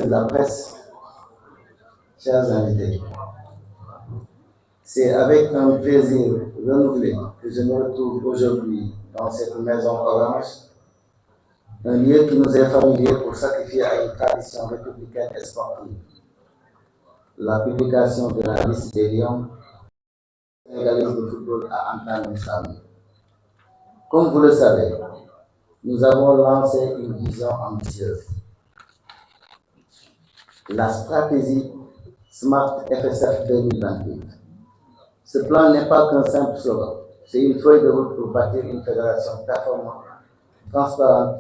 de la presse, chers invités, c'est avec un plaisir renouvelé que je me retrouve aujourd'hui dans cette maison orange, un lieu qui nous est familier pour sacrifier à une tradition républicaine et sportive. La publication de la liste des lions sénégalais de football a entamé sa vie. Comme vous le savez, nous avons lancé une vision ambitieuse. La stratégie Smart FSF 2028. Ce plan n'est pas qu'un simple slogan, c'est une feuille de route pour bâtir une fédération performante, transparente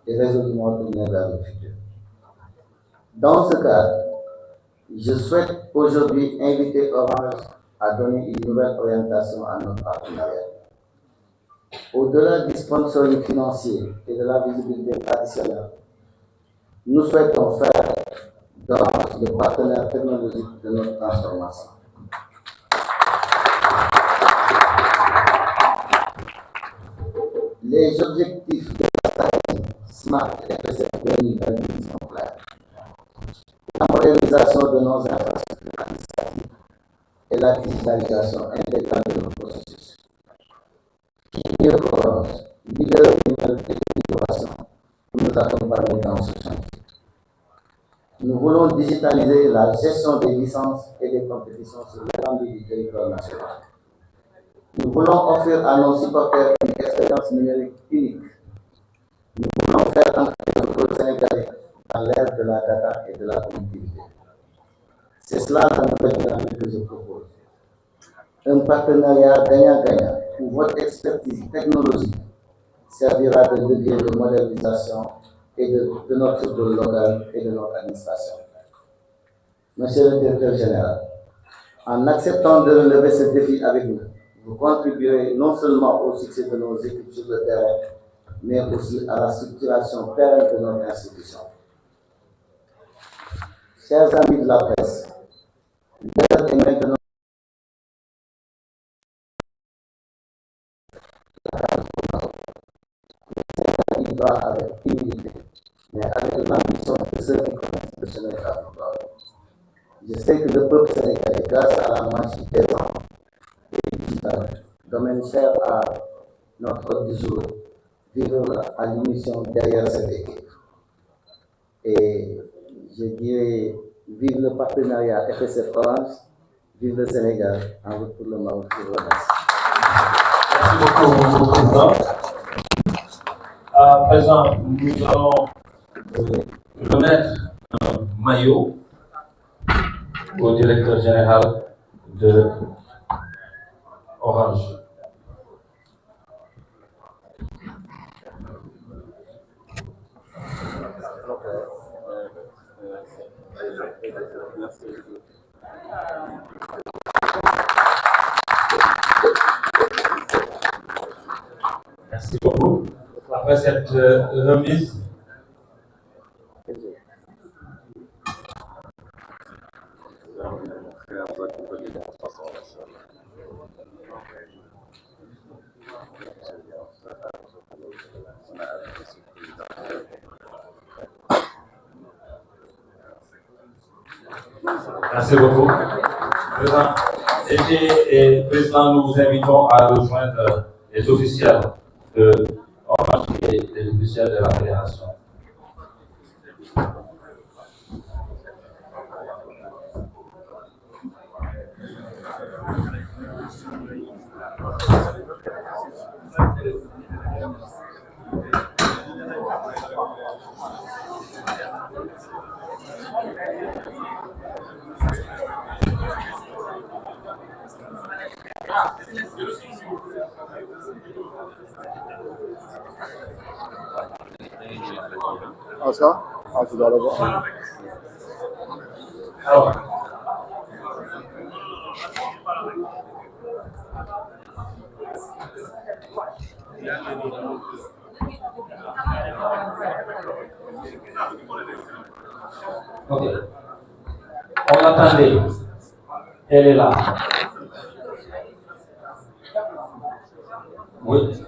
et résolument tournée vers le futur. Dans ce cadre, je souhaite aujourd'hui inviter Orange à donner une nouvelle orientation à notre partenariat. Au-delà du sponsoring financier et de la visibilité traditionnelle, nous souhaitons faire d'Orange le partenaire technologique de notre transformation. Les objectifs de la stratégie Smart FSF 2028 sont clairs. La modernisation de nos infrastructures administratives et la digitalisation intégrale de nos processus. Qui mieux qu'Orange, leader numérique et d'innovation, pour nous accompagner dans ce chantier. Nous voulons digitaliser la gestion des licences et des compétitions sur l'étendue du territoire national. Nous voulons offrir à nos supporters une expérience numérique unique. Nous voulons faire entrer le football sénégalais dans l'ère de la data et de la connectivité. C'est cela la nouvelle dynamique que je propose. Un partenariat gagnant-gagnant où votre expertise technologique servira de levier de modernisation et de notre football local et de notre administration. Monsieur le directeur général, en acceptant de relever ce défi avec nous, vous contribuerez non seulement au succès de nos équipes sur le terrain, mais aussi à la structuration pérenne de notre institution. Chers amis de la presse, l'heure est maintenant il va avec humilité, mais avec l'ambition de ceux qui connaissent le chemin de la victoire. Je sais que le peuple sénégalais, grâce à la magie des temps et du digital, domaine cher à notre ordre du jour, vivra à l'émission derrière cette équipe. Et je dirais, vive le partenariat FSF Orange, vive le Sénégal, en route pour le Maroc. Je vous remercie. Merci beaucoup, Monsieur le Président. À présent, nous allons remettre un maillot au directeur général de Orange. Merci beaucoup. Après cette remise, merci beaucoup. Président, nous vous invitons à rejoindre les officiels de Orange et les officiels de la fédération. Ah ça? Ah, tu dois le voir. Alors, ok. On l'attendait. Elle est là. Oui.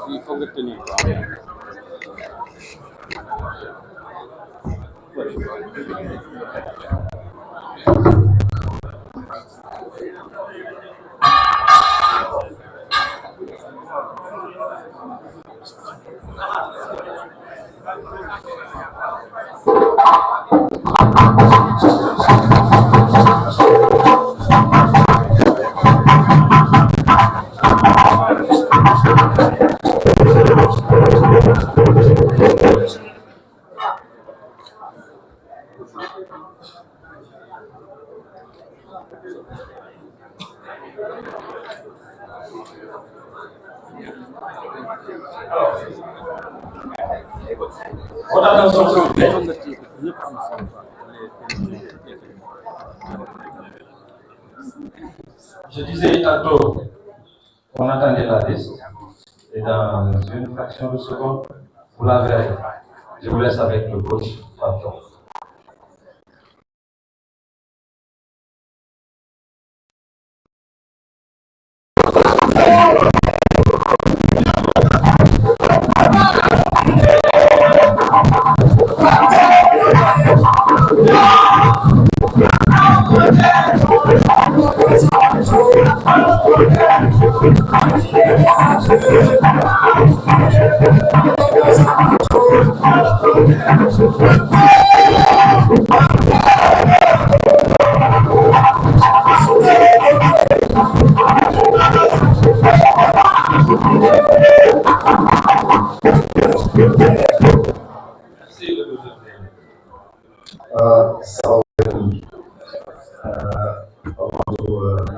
Il faut retenir. Je disais tantôt qu'on attendait la liste et dans une fraction de seconde, vous la verrez. Je vous laisse avec le coach patron.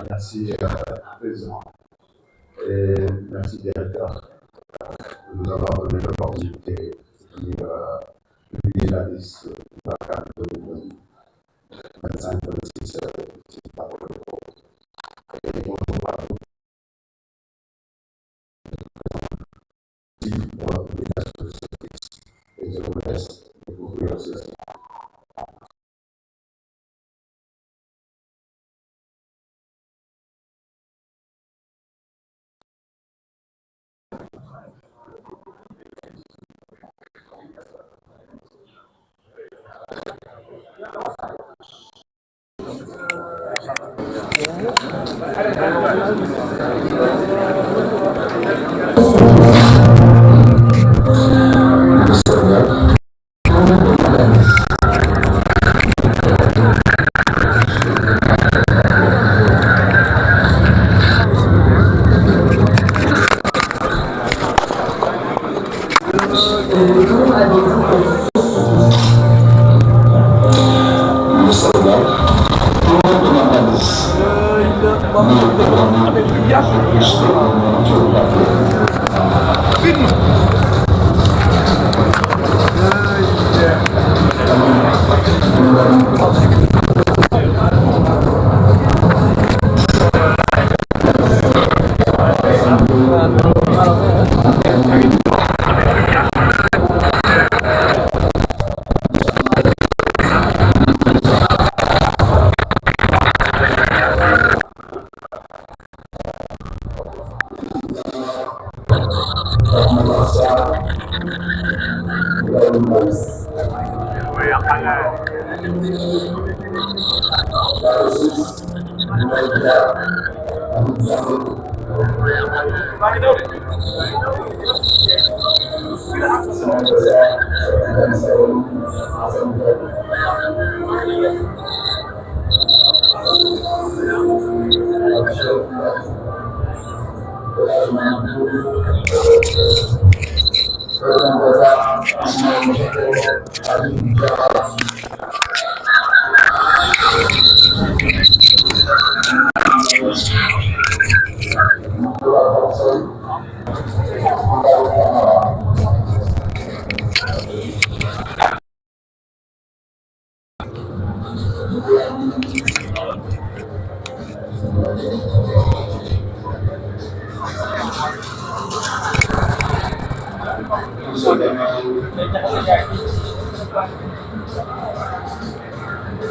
Merci, Président, et merci, Directeur, de nous avoir donné l'opportunité de publier la liste de la carte de 25-26 par le groupe. Et bonjour à vous. Merci pour la publication de cette liste. Et je vous laisse découvrir ceci.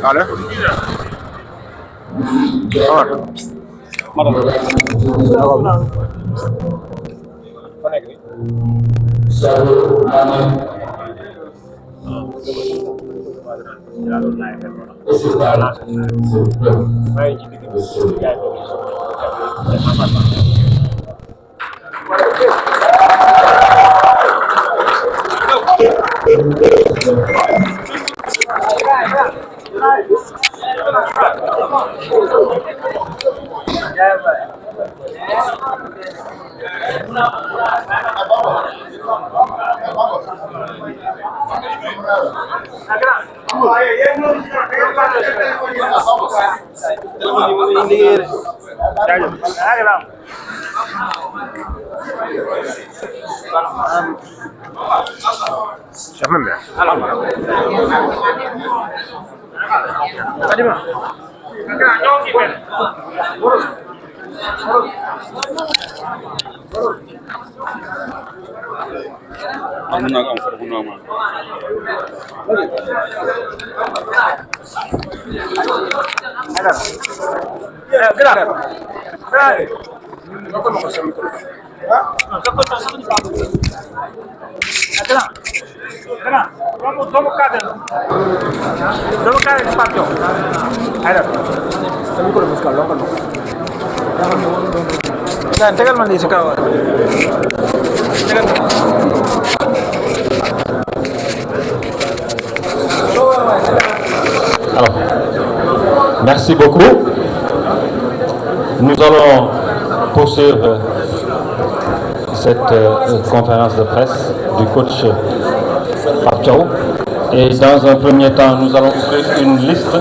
Allez. Alors, merci beaucoup. Nous allons poursuivre cette conférence de presse du coach Pape Thiaw. Et dans un premier temps, nous allons ouvrir une liste.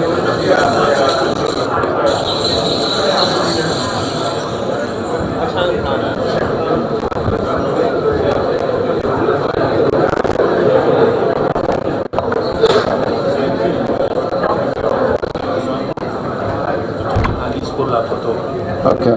Ok.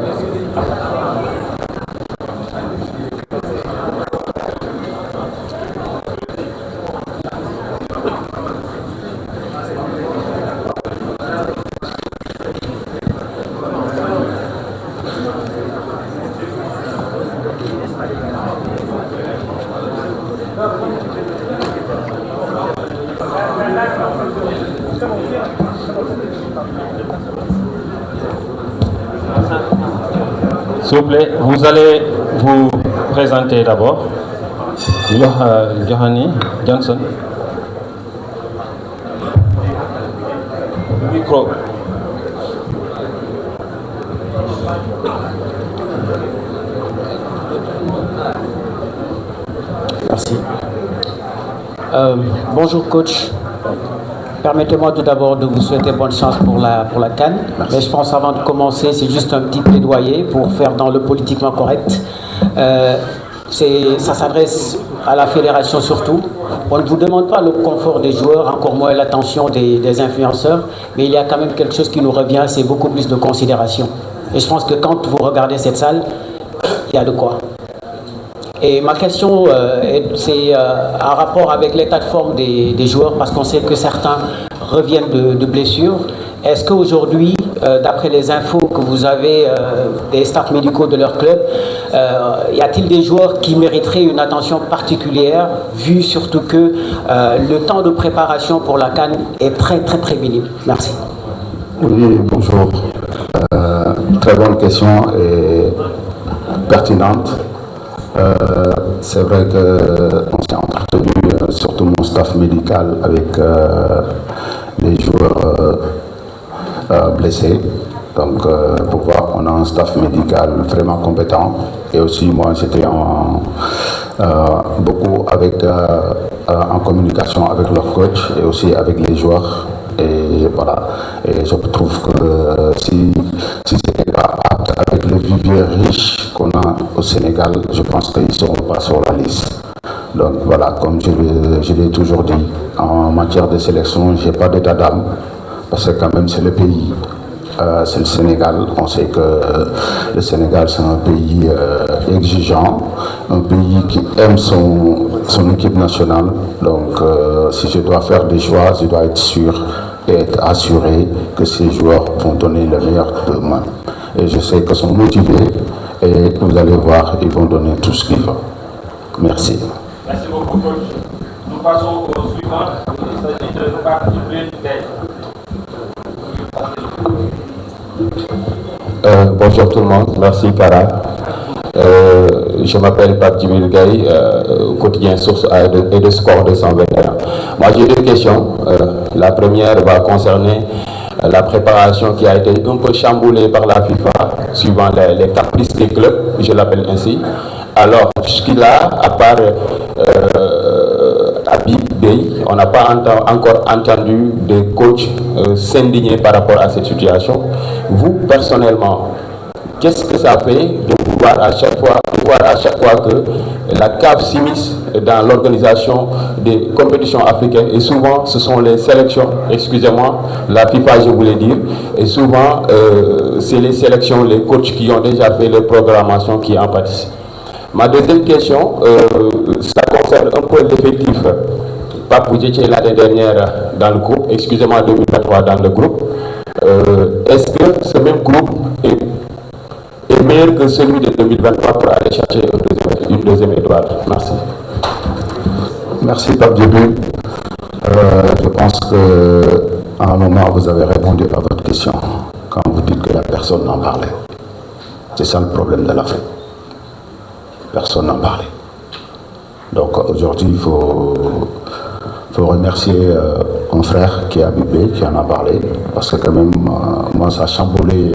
S'il vous plaît, vous allez vous présenter d'abord. Johanny Johnson. Micro. Merci. Bonjour coach. Permettez-moi tout d'abord de vous souhaiter bonne chance pour la CAN. Mais je pense avant de commencer, c'est juste un petit plaidoyer pour faire dans le politiquement correct. Ça s'adresse à la fédération surtout. On ne vous demande pas le confort des joueurs, encore moins l'attention des influenceurs, mais il y a quand même quelque chose qui nous revient, c'est beaucoup plus de considération. Et je pense que quand vous regardez cette salle, il y a de quoi. Et ma question, c'est en rapport avec l'état de forme des joueurs, parce qu'on sait que certains reviennent de blessures. Est-ce qu'aujourd'hui, d'après les infos que vous avez des staffs médicaux de leur club, y a-t-il des joueurs qui mériteraient une attention particulière, vu surtout que le temps de préparation pour la CAN est très minime? Merci. Oui, bonjour. Très bonne question et pertinente. C'est vrai qu'on s'est entretenu, surtout mon staff médical, avec les joueurs blessés. Donc, pour voir, on a un staff médical vraiment compétent. Et aussi, moi, j'étais beaucoup en communication avec leur coach et aussi avec les joueurs. Et voilà. Et je trouve que si c'était pas apte avec le vivier riche qu'on a au Sénégal, je pense qu'ils ne seront pas sur la liste. Donc voilà, comme je l'ai toujours dit, en matière de sélection, je n'ai pas d'état d'âme, parce que quand même c'est le pays. c'est le Sénégal. On sait que le Sénégal, c'est un pays exigeant, un pays qui aime son équipe nationale. Donc, si je dois faire des choix, je dois être sûr et être assuré que ces joueurs vont donner le meilleur d'eux-mêmes. Et je sais qu'ils sont motivés et vous allez voir, ils vont donner tout ce qu'ils veulent. Merci. Merci beaucoup, coach. Nous passons au suivant. Il s'agit de Pape Djibril Gaye. Bonjour tout le monde, merci Kara. Je m'appelle Pape Djibril Gaye, quotidien Source A et de Score 221. Moi j'ai deux questions. La première va concerner la préparation qui a été un peu chamboulée par la FIFA, suivant les caprices des clubs, je l'appelle ainsi. Alors, jusqu'à à part Habib Bey, on n'a pas encore entendu des coachs s'indigner par rapport à cette situation. Vous, personnellement, qu'est-ce que ça fait de voir à chaque fois que la CAF s'immisce dans l'organisation des compétitions africaines, et souvent ce sont les sélections, excusez-moi, la FIFA je voulais dire, et souvent c'est les sélections, les coachs qui ont déjà fait les programmations qui en pâtissent. Ma deuxième question, ça concerne un peu l'effectif. Pape, vous étiez l'année dernière dans le groupe, excusez-moi, 2023 dans le groupe. Est-ce que ce même groupe est meilleur que celui de 2023 pour aller chercher une deuxième étoile? Merci. Merci Pape Djibril. Je pense qu'à un moment, vous avez répondu à votre question quand vous dites que la personne n'en parlait. C'est ça le problème de l'Afrique. Personne n'en parlait. Donc aujourd'hui, il faut remercier un frère qui est Habib Bey, qui en a parlé, parce que quand même, moi, ça a chamboulé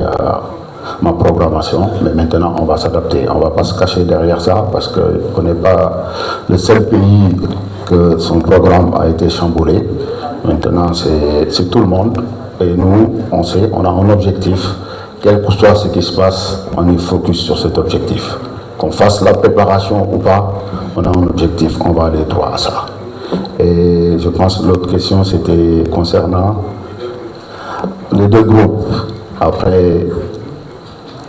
ma programmation, mais maintenant, on va s'adapter. On ne va pas se cacher derrière ça, parce qu'on n'est pas le seul pays que son programme a été chamboulé. Maintenant, c'est tout le monde. Et nous, on sait, on a un objectif. Quel que soit ce qui se passe, on est focus sur cet objectif. Qu'on fasse la préparation ou pas, on a un objectif, on va aller droit à ça. Et je pense que l'autre question, c'était concernant les deux groupes. Après,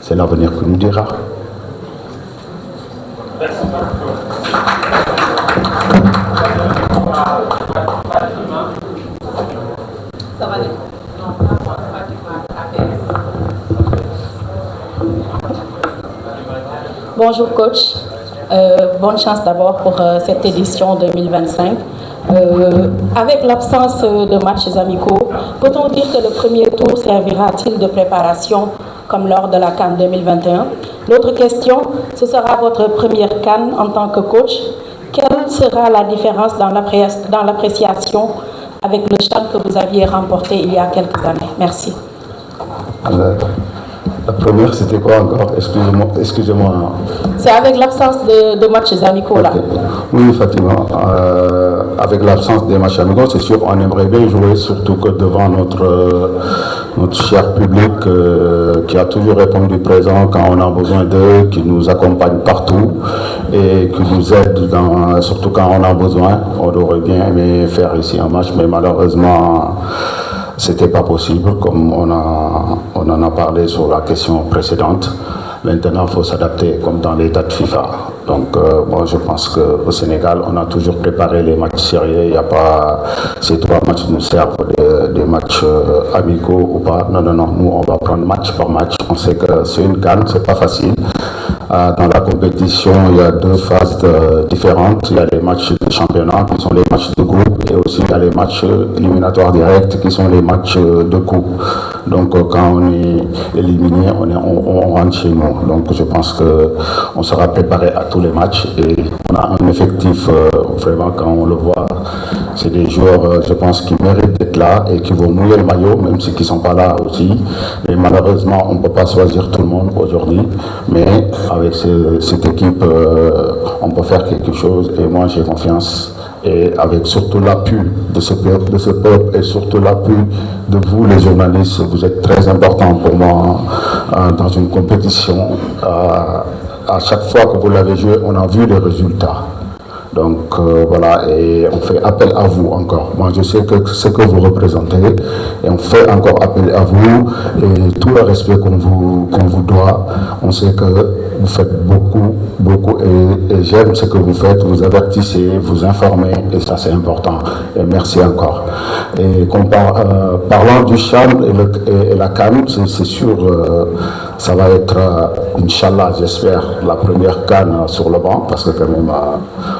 c'est l'avenir qui nous dira. Ça va aller. Bonjour coach, bonne chance d'abord pour cette édition 2025. Avec l'absence de matchs amicaux, peut-on dire que le premier tour servira-t-il de préparation comme lors de la CAN 2021? L'autre question, ce sera votre première CAN en tant que coach. Quelle sera la différence dans l'appréciation avec le CHAN que vous aviez remporté il y a quelques années? Merci. La première, c'était quoi encore? Excusez-moi. C'est avec l'absence de matchs amicaux là. Okay. Oui, Fatima. Avec l'absence des matchs amicaux, c'est sûr, on aimerait bien jouer, surtout que devant notre cher public qui a toujours répondu présent quand on a besoin d'eux, qui nous accompagne partout et qui nous aide, surtout quand on a besoin. On aurait bien aimé faire ici un match, mais malheureusement, c'était pas possible, comme on en a parlé sur la question précédente. Maintenant, il faut s'adapter comme dans les dates FIFA. Donc, moi, je pense qu'au Sénégal, on a toujours préparé les matchs sérieux. Il n'y a pas ces 3 matchs nous servent des matchs amicaux ou pas. Non, non, non. Nous, on va prendre match par match. On sait que c'est une CAN, c'est pas facile. Dans la compétition, il y a 2 phases différentes. Il y a les matchs de championnat qui sont les matchs de groupe et aussi il y a les matchs éliminatoires directs qui sont les matchs de coupe. Donc quand on est éliminé, on rentre chez nous. Donc je pense qu'on sera préparé à tous les matchs et on a un effectif vraiment quand on le voit. C'est des joueurs, je pense, qui méritent d'être là et qui vont mouiller le maillot, même ceux qui ne sont pas là aussi. Et malheureusement, on ne peut pas choisir tout le monde aujourd'hui. Mais avec cette équipe, on peut faire quelque chose. Et moi, j'ai confiance. Et avec surtout l'appui de ce peuple et surtout l'appui de vous, les journalistes, vous êtes très importants pour moi dans une compétition. À chaque fois que vous l'avez joué, on a vu les résultats. Donc voilà, et on fait appel à vous encore. Moi je sais que ce que vous représentez, et on fait encore appel à vous, et tout le respect qu'on vous doit. On sait que vous faites beaucoup, et j'aime ce que vous faites, vous avertissez, vous informez, et ça c'est important. Et merci encore. Et parlant du CHAN et la CAN, c'est sûr, ça va être, Inch'Allah, j'espère, la première CAN sur le banc, parce que quand même,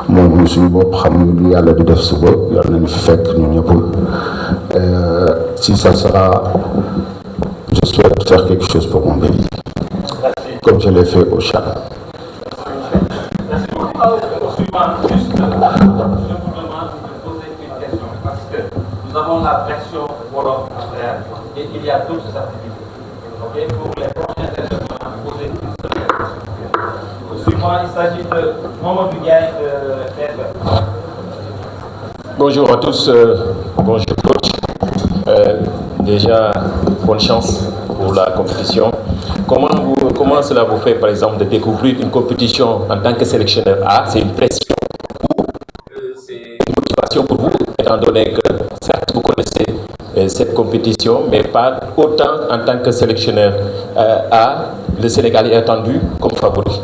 mon suñu bopp xam lu yàlla di def suba yàlla nañu fi fekk ñun ñëpp si ça sera, je souhaite faire quelque chose pour mon pays comme je l'ai fait au Tchad. Merci beaucoup. Juste, je vous demande de poser une question parce que nous avons la version Wolof à faire et il y a d'autres activités. Okay? Pour les prochains intervenants, poser une seule question. Suivant, il s'agit de Mamadou Ndiaye de TFM. Bonjour à tous, bonjour coach. Déjà, bonne chance pour la compétition. Comment cela vous fait, par exemple, de découvrir une compétition en tant que sélectionneur A? C'est une pression ou c'est une motivation pour vous, étant donné que certes vous connaissez cette compétition, mais pas autant en tant que sélectionneur A, le Sénégal est attendu comme favori?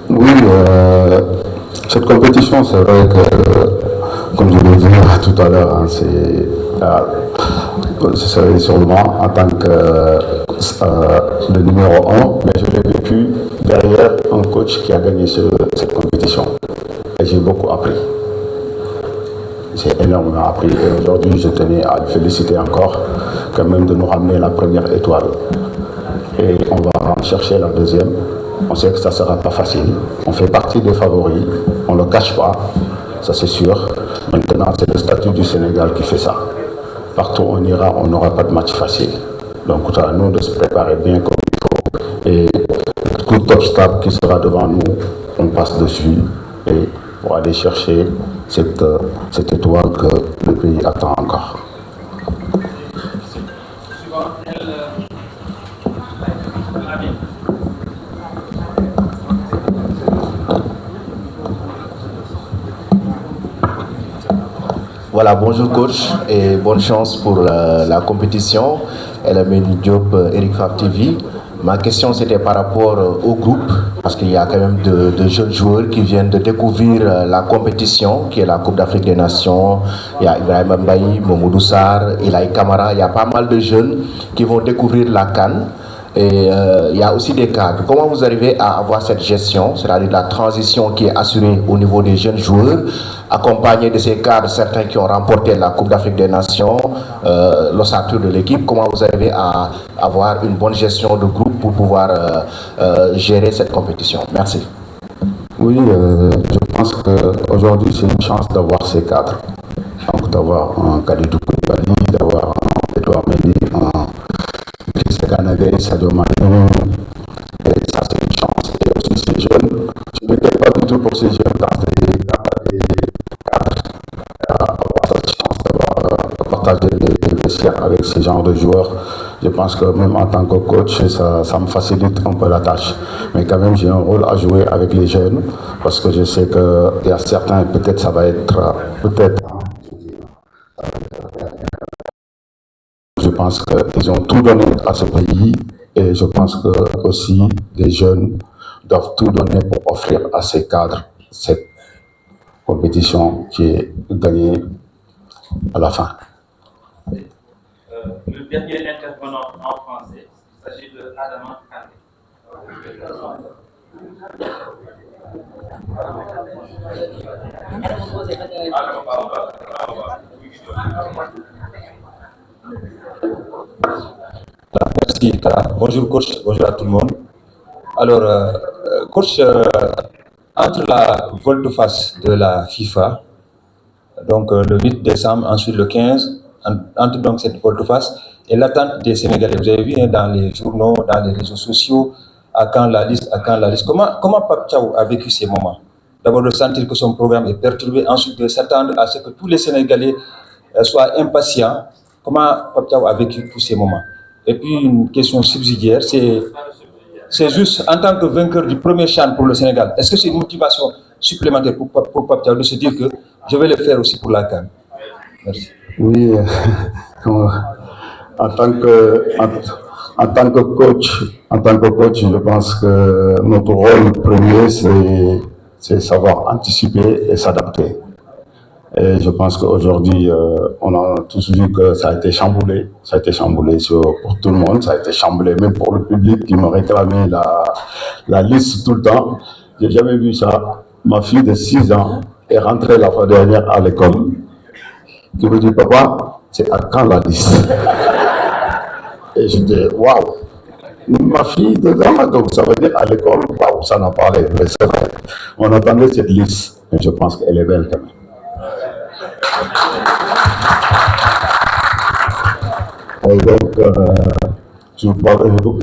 Oui, cette compétition, c'est vrai que, comme je l'ai dit tout à l'heure, hein, c'est sûrement en tant que le numéro 1, mais je l'ai vécu derrière un coach qui a gagné cette compétition. Et j'ai beaucoup appris. J'ai énormément appris. Et aujourd'hui, je tenais à le féliciter encore, quand même, de nous ramener la première étoile. Et on va en chercher la deuxième. On sait que ça ne sera pas facile. On fait partie des favoris. On ne le cache pas. Ça, c'est sûr. Maintenant, c'est le statut du Sénégal qui fait ça. Partout où on ira, on n'aura pas de match facile. Donc, c'est à nous de se préparer bien comme il faut. Et tout obstacle qui sera devant nous, on passe dessus et pour aller chercher cette étoile que le pays attend encore. Voilà, bonjour coach et bonne chance pour la compétition. Elamine Diop, Eric Fab TV. Ma question c'était par rapport au groupe, parce qu'il y a quand même de jeunes joueurs qui viennent de découvrir la compétition, qui est la Coupe d'Afrique des Nations. Il y a Ibrahim Mbaye, Momodou Sarr, Ilaï Kamara. Il y a pas mal de jeunes qui vont découvrir la CAN. Et il y a aussi des cadres. Comment vous arrivez à avoir cette gestion, c'est-à-dire la transition qui est assurée au niveau des jeunes joueurs, accompagné de ces cadres, certains qui ont remporté la Coupe d'Afrique des Nations, l'ossature de l'équipe. Comment vous arrivez à avoir une bonne gestion de groupe pour pouvoir gérer cette compétition? Merci. Oui, je pense qu'aujourd'hui c'est une chance d'avoir ces cadres. Donc d'avoir un Kalidou Koulibaly, d'avoir un Edouard Mendy, un Canadien, Sadio Mané, et ça c'est une chance. Et aussi ces jeunes, je ne m'inquiète pas du tout pour ces jeunes dans des cadres, avoir cette chance d'avoir partagé des vestiaires avec ce genre de joueurs. Je pense que même en tant que coach, ça me facilite un peu la tâche. Mais quand même, j'ai un rôle à jouer avec les jeunes, parce que je sais qu'il y a certains, peut-être ça va être, je pense qu'ils ont tout donné à ce pays et je pense que aussi les jeunes doivent tout donner pour offrir à ces cadres cette compétition qui est gagnée à la fin. Le dernier intervenant en français, il s'agit de Adama Kandé. Merci. Bonjour coach, bonjour à tout le monde. Alors, coach, entre la volte-face de la FIFA, donc le 8 décembre, ensuite le 15, entre donc cette volte-face et l'attente des Sénégalais. Vous avez vu hein, dans les journaux, dans les réseaux sociaux, à quand la liste, à quand la liste. Comment Pape Thiaw a vécu ces moments? D'abord de sentir que son programme est perturbé, ensuite de s'attendre à ce que tous les Sénégalais soient impatients. Comment Pape Thiaw a vécu tous ces moments? Et puis une question subsidiaire, c'est juste en tant que vainqueur du premier CHAN pour le Sénégal, est-ce que c'est une motivation supplémentaire pour Pape Thiaw de se dire que je vais le faire aussi pour la CAN. Merci. Oui, en tant que coach, je pense que notre rôle premier, c'est savoir anticiper et s'adapter. Et je pense qu'aujourd'hui, on a tous vu que ça a été chamboulé. Ça a été chamboulé pour tout le monde. Ça a été chamboulé même pour le public qui me réclamait la liste tout le temps. J'ai jamais vu ça. Ma fille de 6 ans est rentrée la fois dernière à l'école. Qui me dit, papa, c'est à quand la liste? Et je dis, waouh! Ma fille de 2 ans, donc ça veut dire à l'école, waouh, ça n'a pas l'air. Mais c'est vrai. On attendait cette liste. Mais je pense qu'elle est belle quand même. Et donc,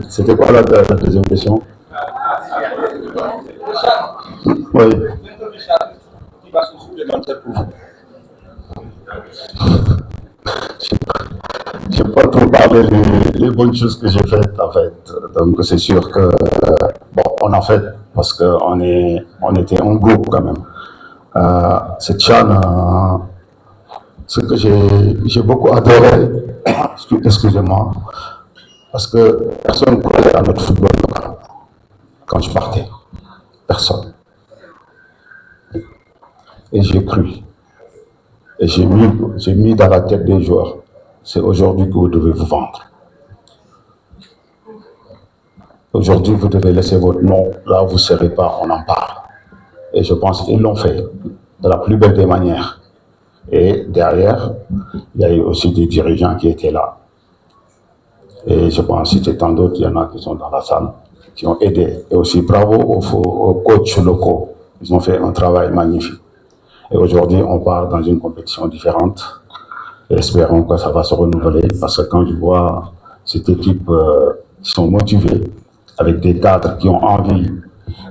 c'était quoi la deuxième question? Oui. Je n'ai pas trop parlé les bonnes choses que j'ai faites en fait. Donc c'est sûr que bon, on a fait parce qu'on était un groupe quand même. Cette CHAN, ce que j'ai beaucoup adoré, excusez-moi, parce que personne ne croyait à notre football local quand je partais. Personne. Et j'ai cru. Et j'ai mis dans la tête des joueurs, c'est aujourd'hui que vous devez vous vendre. Aujourd'hui, vous devez laisser votre nom, là où vous ne serez pas, on en parle. Et je pense qu'ils l'ont fait de la plus belle des manières. Et derrière, il y a eu aussi des dirigeants qui étaient là. Et je pense que c'était tant d'autres, il y en a qui sont dans la salle, qui ont aidé. Et aussi bravo aux coachs locaux, ils ont fait un travail magnifique. Et aujourd'hui, on part dans une compétition différente. Et espérons que ça va se renouveler. Parce que quand je vois cette équipe qui sont motivés, avec des cadres qui ont envie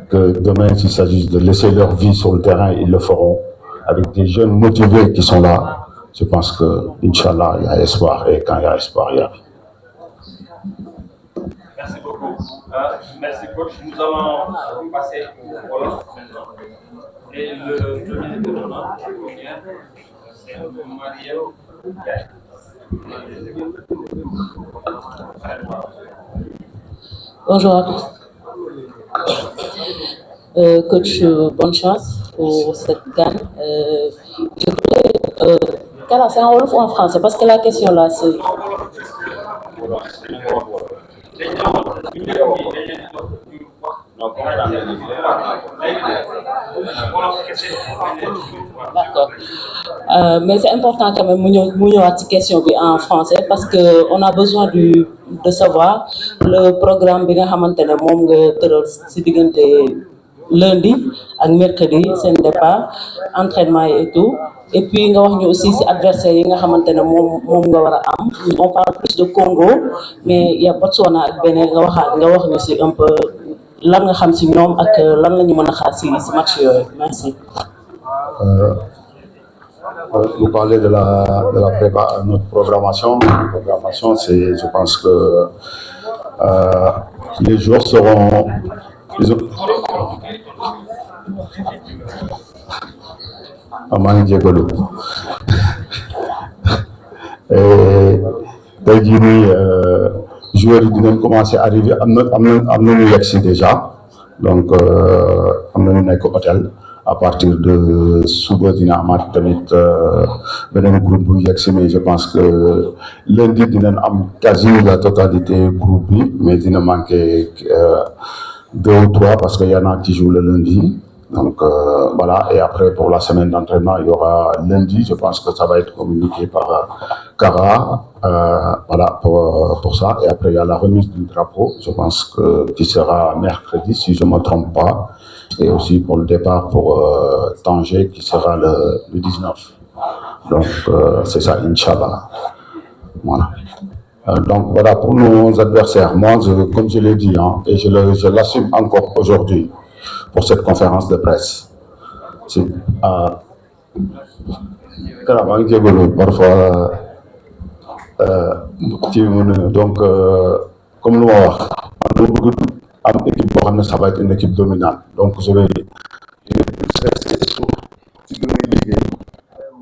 que demain, s'il s'agit de laisser leur vie sur le terrain, ils le feront. Avec des jeunes motivés qui sont là, je pense que, Inch'Allah, il y a espoir. Et quand il y a espoir, il y a vie. Merci beaucoup. Merci, coach. Nous allons passer au Wolof maintenant. Et le premier intervenant, c'est Marielle Gaye. Bonjour. Coach, bonne chance pour cette CAN. Je voulais. C'est en Wolof ou en français? Parce que la question là, c'est. D'accord. Mais c'est important quand même de ñëwaat ci question en français parce qu'on a besoin de savoir le programme bi nga xamantene mom nga teural ci diggante lundi ak mercredi sen départ entraînement et tout. Et puis nga wax ñu aussi ci adversaire yi nga xamantene mom nga wara am. On parle plus de Congo mais il y a Botswana ak Bénin nga wax ñu ci un peu lan nga xam ci ñom ak lan lañu mëna xaar ci match yooyu. Merci. Vous parlez de notre programmation. La programmation, c'est, je pense que les joueurs seront. Joueurs qui commencer à arriver à nous déjà. Donc, on a un hôtel. À partir de suba dina amat tamit benen groupe bu yexi, mais je pense que lundi dinañ am quasi la totalité groupe bi, mais dina manquer 2 ou 3 parce qu'il y en a qui jouent le lundi. Donc voilà, et après pour la semaine d'entraînement, il y aura lundi, je pense que ça va être communiqué par Kara, voilà pour ça. Et après il y a la remise du drapeau, je pense que qui sera mercredi si je ne me trompe pas. Et aussi pour le départ pour Tanger qui sera le 19. Donc c'est ça, Inch'Allah. Voilà. Donc voilà, pour nos adversaires, moi, comme je l'ai dit, hein, et je l'assume encore aujourd'hui pour cette conférence de presse. Parfois, donc, comme nous ça va être une équipe dominante. Donc je vais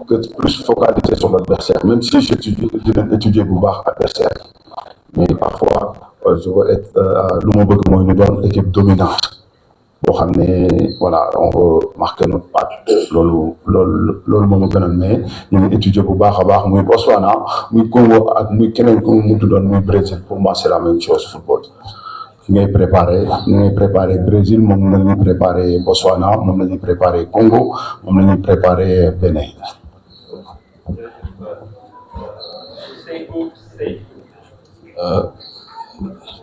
que plus focaliser sur l'adversaire, même si j'étudie bu baax adversaire. Mais parfois, je veux être une équipe dominante. Voilà, on veut marquer notre patte. Lolo moom gënal mais ñu ngi étudier bu baax a baax muy Botswana muy Congo ak muy keneen ku mu tuddoon muy Brésil. Pour moi c'est la même chose football. Ñu ngay préparé Brésil moom la ñuy préparé Botswana moom la ñuy préparé Congo moom la ñuy préparé Bénin.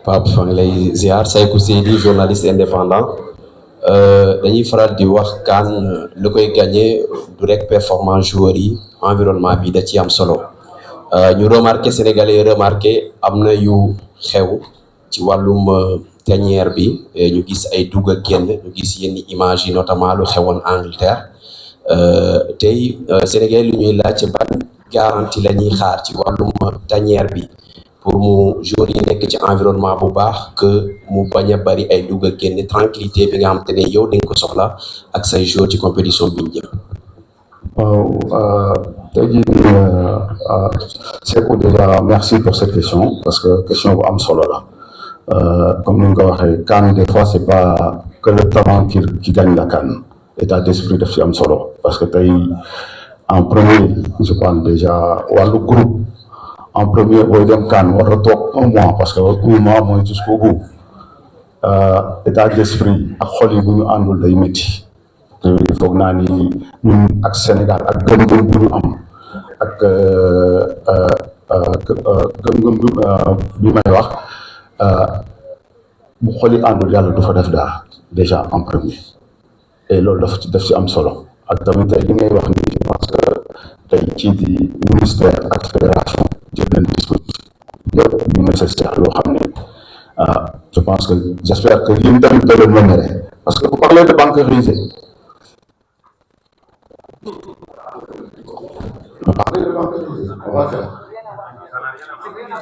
Pape maa ngi lay ziar Saykou Seydi journaliste indépendant. Dañuy faral di wax CAN lu koy gagné du rek performance joueurs yi environnement bi da ci am solo ñu remarqué sénégalais remarqué am na yu xew ci wàllum tanière bi ñu gis ay dugg ak génn ñu gis yenn image yi notamment lu xewoon Angleterre tey sénégalais lu ñuy laaj ban garantie la ñuy xaar ci wàllum tanière bi pour mu joueurs yi nekk ci environnement bu baax que mu bañ a bari ay dugg ak génn tranquillité bi nga xam te ne yow di nga ko soxla ak say joueurs ci compétition bi ñu jëm. waaw tey jii Saykou déjà merci pour cette question parce que question bu am solo la comme ni nga ko waxee CAN des fois c'est pas que le talent qui gagne la CAN état d'esprit daf ci am solo parce que tey en premier je parle déjà wàllu groupe. En premier, booy dem CAN war a toog 1 mois parce que 1 mois mooy jusqu'au bout état d'esprit ak xol yi bu ñu àndul day métti te foog naa ni ñun ak Sénégal ak gëm-gëm bu ñu am ak gëm-gëm bi may wax bu xol yi àndul yàlla du fa def dara déjà en premier et loolu daf ci am solo ak tamit tey li ngay wax ni parce que tey ci di ministère ak fédération jël leen dispositif yëpp yu nécessaire yoo xam ne je pense que j'espère que yéen tamit da leen mënere parce que vous parlez de bancarisé on va faire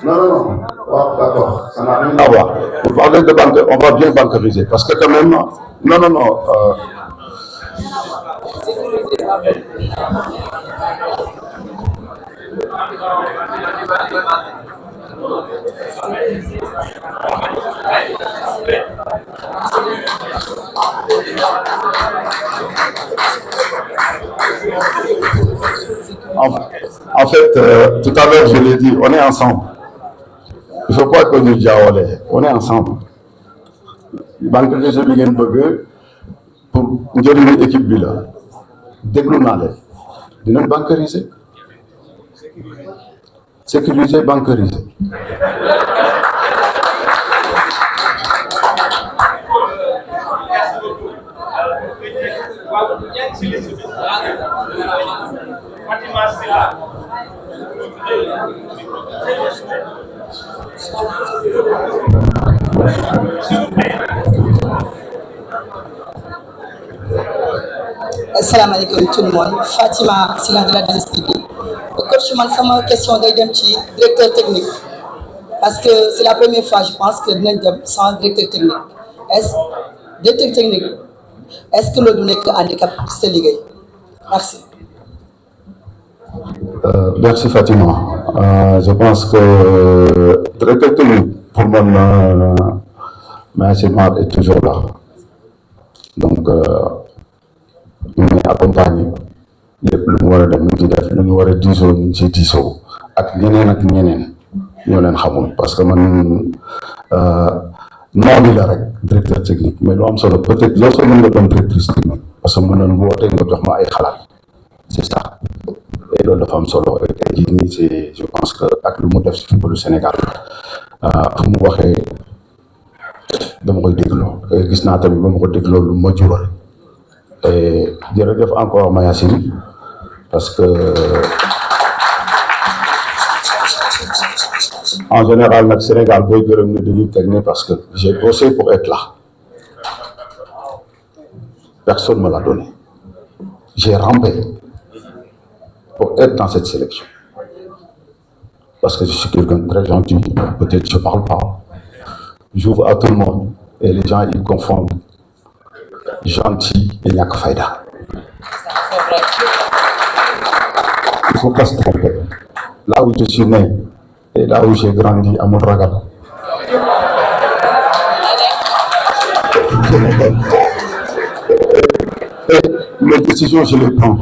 non d'accord ça n'a rien à voir vous parlez de banque on va bien bancariser parce que quand même non En fait, tout à l'heure, je l'ai dit, on est ensemble. Il ne faut pas que nous diabolons. On est ensemble. Bancariser bi ngeen bëgg pour njëriñu équipe bi la déglu naa leen dinañ bancariser sécuriser bancariser. Assalamu alaikum tout le monde. Fatima Sila de la DSTV. Coach man sama question day dem ci directeur technique parce que c'est la première fois je pense que dinañ dem sans directeur technique. Est-ce que loolu du nekk handicap ci sa liggéey? Merci. Merci Fatima. Je pense que directeur technique pour man Mayacine Mar est toujours là. Donc ñu ngi accompagner lépp lu mu war a def ñu ngi def lu ñu war a diisoo ñu ngi ciy diisoo ak ñeneen ñoo leen xamul parce que man noonu la rek directeur technique mais lu am solo peut-être yow sax mën nga doon directrice technique parce que mën nañu woote nga jox ma ay xalaat c'est ça et loolu dafa am solo et tey jii nii c'est je pense que ak lu mu def ci footballu Sénégal fu mu waxee dama koy dégloo gis naa tamit ba ma ko dégloo lu ma jural et jërëjëf encore Mayacine parce que en général nag Sénégal booy gërëm ne dañuy teg ne parce que j'ai bossé pour être là personne me l'a donné j'ai rampé pour être dans cette sélection parce que je suis quelqu'un de très gentil peut-être je parle pas j'ouvre à tout le monde et les gens ils confondent gentil et ñàkk fayda Il ne faut pas se tromper. Là où je suis né et là où j'ai grandi à Mouragal. Et les décisions, je les prends.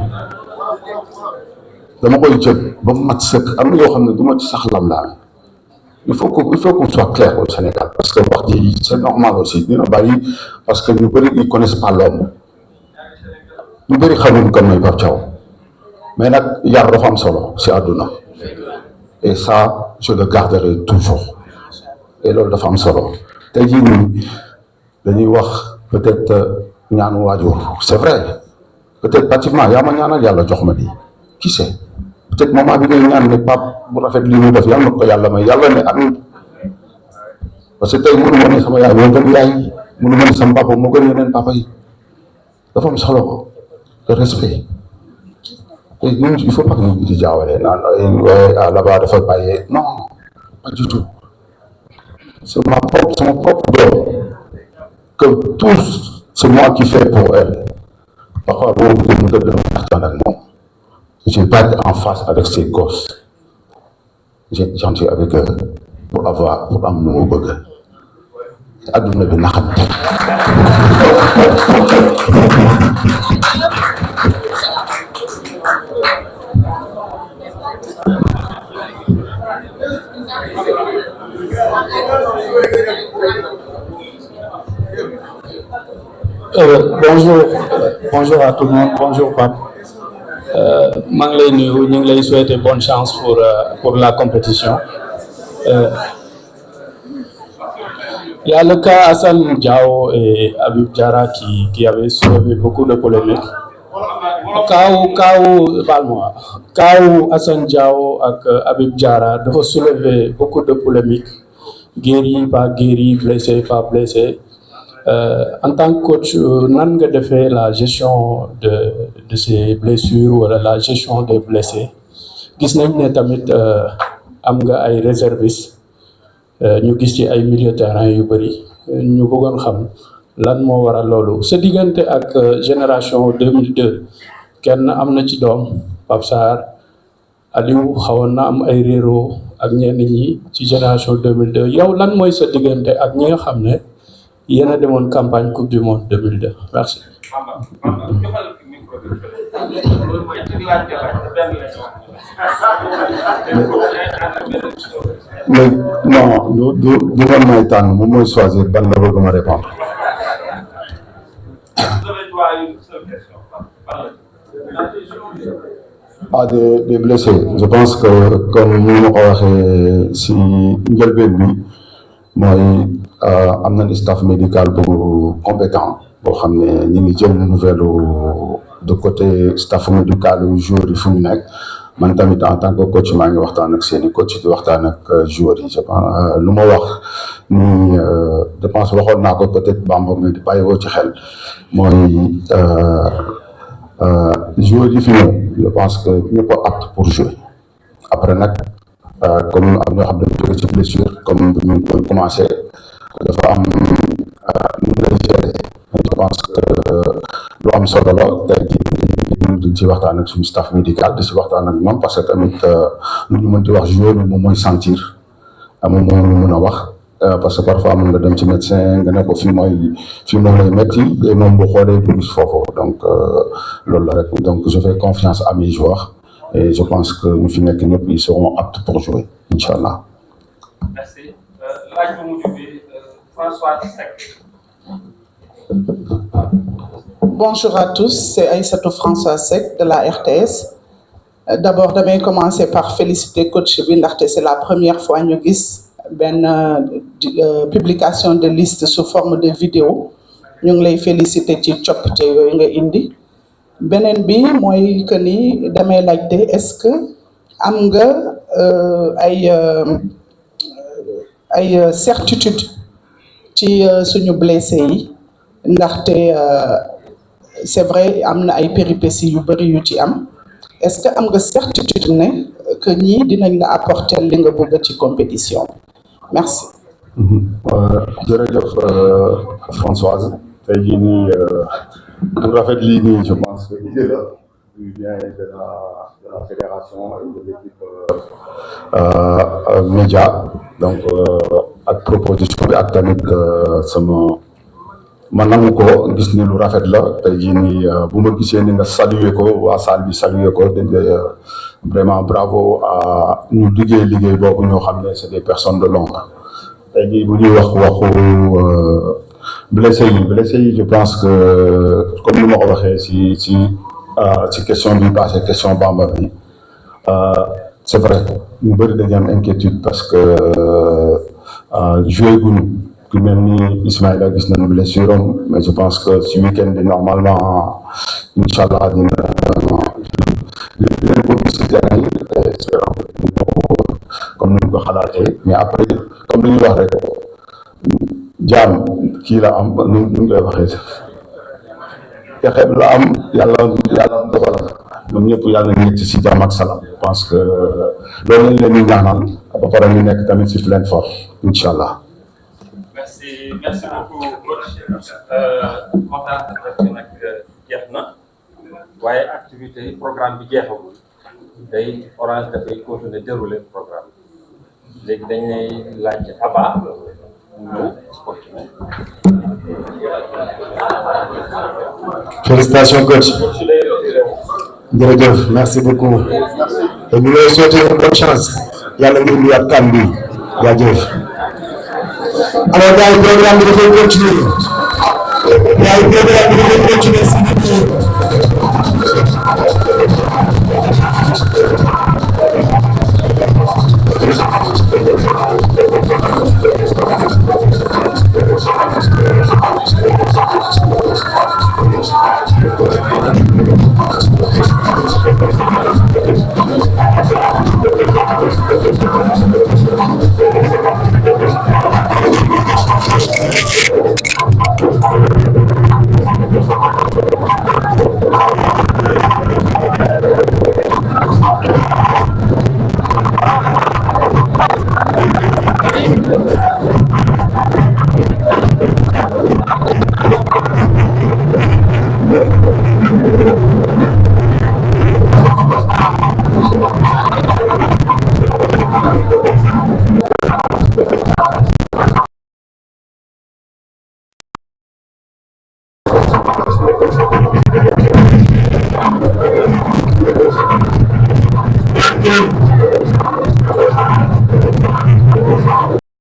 Dama koy jël ba mu mat sëkk am na yoo xam ne du ma ci sax lam laal il faut qu'on soit clair au Sénégal parce que wax ji c'est normal aussi dina bari parce que ñu bëri ils connaissent pas l'homme ñu bëri xamuñ kan mooy Pape Thiaw mais nag yar dafa am solo si àdduna et ça je le garderai toujours et loolu dafa am solo tey jii nii dañuy wax peut-être ñaanu waajur c'est vrai peut-être pratiquement yaa ma ñaanal yàlla jox ma di qui sait peut-être moment bi ngay ñaan ne Pape bu rafet li muy def yàlla na ko yàlla may yàlla ne am parce que tey mënu ma ne sama yaay moo gën yaay mënu ma ne sama papa moo gën yeneen papa yi dafa am solo le respect et ñun il faut pas que ñu di jaawale naan là-bas dafa bàyyee non pas du tout c'est mon propre doom que tous c'est moi qui fais pour elle parfois boo mu tëdd dama waxtaan ak moom je vais pas être en face avec ces gosses j'en suis avec eux pour am nu mu bëgg adduna bi naxante bonjour à tout le monde, bonjour Pape. maa ngi lay nuyu ñu ngi lay souhaiter bonne chance pour la compétition. Il y a le cas Assane Diao et Habib Diarra qui avaient soulevé beaucoup de polémiques. Cas Assane Diao ak Habib Diarra dafa soulever beaucoup de polémiques. Guéri, pas guéri, blessé, pas blessé. En tant que coach, nan nga defee la gestion de ces blessures wala la gestion des blessés gis nañ ne tamit am nga ay réservistes ñu gis ci ay milieu terrain yu bëri ñu bëggoon xam lan moo waral loolu sa diggante ak génération 2002 kenn am na ci doom Pape Sarr Aliou xawoon na am ay réero ak ñenn ñi ci génération 2002 yow lan mooy sa diggante ak ñi nga xam ne yéen a demoon campagne coupe du monde 2002 merci. mais non du man may tànn moom mooy choisir ban la bëgg ma répondre. Des blessés je pense que comme ni ma ko waxee si njëlbeen bi mooy am nañ staff médical bu compétent boo xam ne ñu ngi jël nouvelle de côté staff médical joueurs yi fu ñu nekk man tamit en tant que coach maa ngi waxtaan ak seeni coach di waxtaan ak joueurs yi je pense lu ma wax ni je pense waxoon naa ko peut-être Bamba mais di bàyyiwoo ci xel mooy joueurs yi fi ñëw je pense que ñëpp a apte pour jouer après nag comme am ñoo xam ne dañu jóge ci blessure comme bu ñu commencé dafa am nu lay gérer je pense que lu am solo la tey jii dañ ci waxtaan ak suñu staff médical di si waxtaan ak ñoom parce que tamit lu ñu mën di wax joueur bi moom mooy sentir moom moo mën a wax parce que parfois mën nga dem ci médecin nga ne ko fii moo lay métti et moom bu xoolee du gis foofu donc loolu la rek donc je fais confiance à mes joueurs et je pense que ñu fi nekk ñëpp ils seront aptes pour jouer inchallah. Merci. Laaj bu mujj bi François Seck. Bonjour à tous, c'est Aïssatou François Seck de la RTS. D'abord, damay commencer par féliciter coach bi ndaxte c'est la première fois ñu gis benn publication de liste sous forme de vidéo ñu ngi lay féliciter ci coppite yooyu nga indi. Beneen bi mooy que ni damay laajte est-ce que am nga ay certitude ci suñu blessé yi ndaxte c'est vrai am na ay péripéties yu bëri yu ci am est-ce que am nga certitude ne que ñii dinañ la apporter li nga bëgg ci compétition merci. jërëjëf Françoise tey jii nii Pour rafet lii je pense que l'idée là vient de la fédération et de l'équipe média donc ak proposition bi ak tamit sama man nangu ko gis ni lu rafet la tey jii nii bu ma gisee ni nga saluer ko waa salle bi saluer ko dañ vraiment bravo à ñu liggéey boobu ñoo xam ne c'est des personnes de l'ombre tey jii bu ñuy waxu blessé yi je pense que comme ni ma ko waxee ci question bi passé question Bamba bi c'est vrai ñu bëri dañu am inquiétude parce que joué guñu ku mel ni Ismaïla gis nañu blessure am mais je pense que ce week-end bi normalement inchallah dina ko gis ci terrain yi comme ni ñu ko xalaatee mais après comme li ñuy wax rek jaam kii la am nu ñu koy waxee pexe la am yàlla dogal ñoom ñëpp yàlla nekk ci jàmm ak salaam je pense que loolu lañ leen di ñaanal ba pare ñu nekk tamit ci pleine forme incha allah. merci beaucoup coach kontaan nag jeex na waaye activité yi programme bi jeexagul day Orange dafay continuer dérouler programme léegi dañ lay laaj Aba félicitations coach jërëjëf merci beaucoup et ñu lay souhaiter une bonne chance yàlla nga indiwaat kan bi jaajëf alors gars yi programme bi dafay continuer si